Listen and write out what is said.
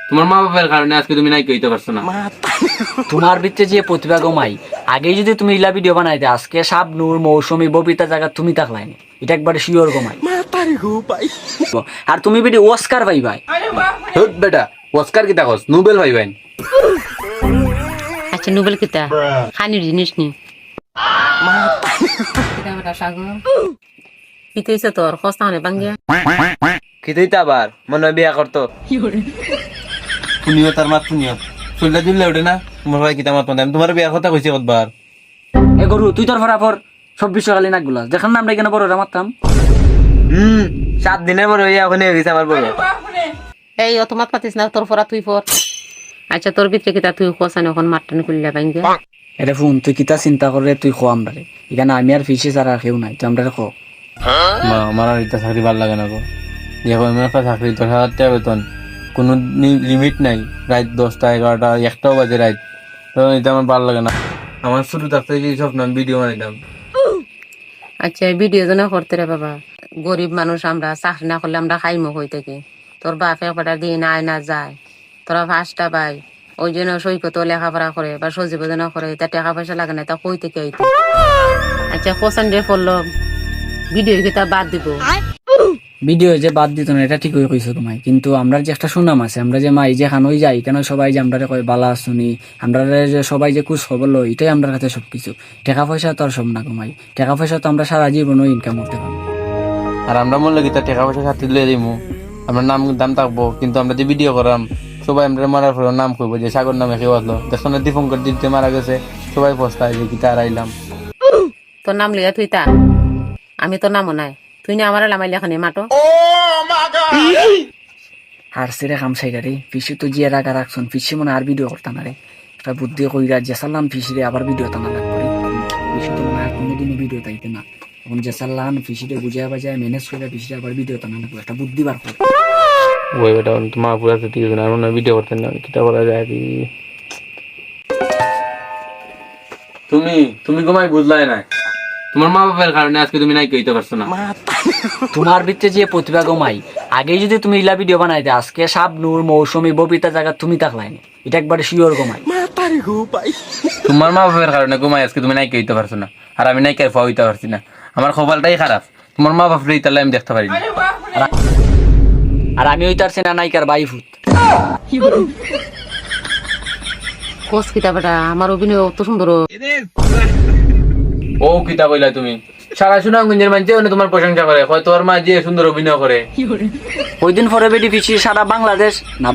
তোমার মা বাবার কারণে আজকে তুমি নাই কইতে পারছো না। তোমার ভিতরে যে প্রতিভা গমাই, আগে যদি তুমি ইলা ভিডিও বানাইতে আজকে শাবনূর মৌসুমী ববিতা জায়গা তুমি থাকলাই না, এটা একবারে শিওর গমাই। আর তুমি বেটি অস্কার পাই ভাই। হুট বেটা, অস্কার কিতা কস, নোবেল ভাইবেন। আচ্ছা নোবেল কিতা খানির জিনিস নি পিতেছে তোর খস্তা হনে বাঙ্গিয়া কিতই তো আবার মনে হয় বিয়া করতো। শুনিও তার মাত শুনিও, চুল্লা জুল্লা ওঠে না। তোমার ভাই কিতা মাত মাতাম, তোমার বিয়ার কথা কইছে কতবার। এ গরু তুই তোর ফরাফর 24 কালী নাকগুলা যেখান নাম কেন বড় মারতাম। 7 দিনে বড় হইয়া ওখানে হয়ে গেছে আমার বড়। এই অত মাত পাতিস না, তোর ফরা তুই ফর। আচ্ছা তোর ভিতরে কিতা তুই খসানি এখন মাটন খুললে বাঙ্গিয়া এটা ফোন তুই কিতা চিন্তা করে তুই খো আমরারে, এখানে আমি আর ফিসে ছাড়া আর কেউ নাই, তুই আমরা খো। মা আমার আর এটা চাকরি ভাল লাগে না গো। এখন আমার একটা চাকরি 10,000 টাকা বেতন, কোনো লিমিট নাই। রাত 10টা 11টা 1টাও বাজে রাত, এটা আমার ভাল লাগে না। আমার শুরু থাকতে যে স্বপ্ন আমি ভিডিও বানাইতাম। আচ্ছা ভিডিও জন করতে রে বাবা, গরিব মানুষ আমরা, চাকরি না করলে আমরা খাইমো হই থেকে। তোর বাপ একবারটা দিন আয় না যায়, তোরা 5টা ভাই, ওই জন্য সৈকত লেখাপড়া করে বা সজীব করে, তা টাকা পয়সা লাগে না, তা কই থেকে আইতো। আচ্ছা কোসান ডে করলো ভিডিও কিতা বাদ দিব। ভিডিও যে বাদ দিত না এটা ঠিকই কইছো তোমায়, কিন্তু আমরা যে একটা সুনাম আছে, আমরা যে মাই যে খানই যাই কেন সবাই যে আমরা কয় বালা শুনি, আমরা যে সবাই যে কুছ খবর লই, এটাই আমরা কাছে সবকিছু। টাকা পয়সা তো আর সব না কমাই, টাকা পয়সা তো আমরা সারা জীবনও ইনকাম করতে পারবো। আর আমরা মনে লাগি টাকা পয়সা সাথে লয়ে দিমু, আমরা নাম দাম থাকবো, কিন্তু আমরা যে ভিডিও করাম সবাই আমরা মারার পর নাম করবো যে সাগর নামে কেউ আসলো, দেখো না দীপঙ্কর দিতে মারা গেছে, সবাই পস্তায় যে গীতা হারাইলাম। তোর নাম লিয়া তুই তা, আমি তোর নামও নাই, তুই না আমার লামাই লেখানে মাটো। আর সেরে খাম সাইডা রে, ফিসি তো জিয়া রাখা রাখছুন, ফিসি মনে আর ভিডিও করতাম না রে। একটা বুদ্ধি কইরা যে সাল্লাম ফিসিরে আবার ভিডিও টানা লাগবে রে। ফিসি তো মনে হয় কোনোদিনও ভিডিও তাইতে না, এখন যে সাল্লাম ফিসিরে বুঝায় বাজায় ম্যানেজ করে ফিসিরে আবার ভিডিও টানা লাগবে, একটা বুদ্ধি বার করে। ওই বেটা তোমার পুরা ঠিক আছে না, আর ভিডিও করতেন না, কিতা করা যায় কি। তুমি তুমি ঘুমাই বুঝলাই না, তোমার মা বাবার কারণে আজকে তুমি নাই কইতে পারছো না। তোমার ভিতরে যে প্রতিভা গমাই, আগে যদি তুমি ইলা ভিডিও বানাইতে আজকে শাবনূর মৌসুমী ববিতা জায়গা তুমি থাকলাই না, এটা একবারে শিওর গমাই। তোমার মা বাবার কারণে ঘুমাই আজকে তুমি নাই কইতে পারছো না, আর আমি নাই কার হইতে পারছি না। আমার কপালটাই খারাপ, তোমার মা বাবার তাহলে আমি দেখতে পারি না। আর আমি ওই তার সেনা নায়িকার বাইফুত। কোস কিতা বেটা, আমার অভিনয় অত সুন্দর। ও কিতা কইলা তুমি, সারা সুনামগঞ্জের মানুষ তোমার প্রশংসা করে, হয় তোর মা যে সুন্দর অভিনয় করে। ওই দিন পরে বেটি ফিসি সারা বাংলাদেশ না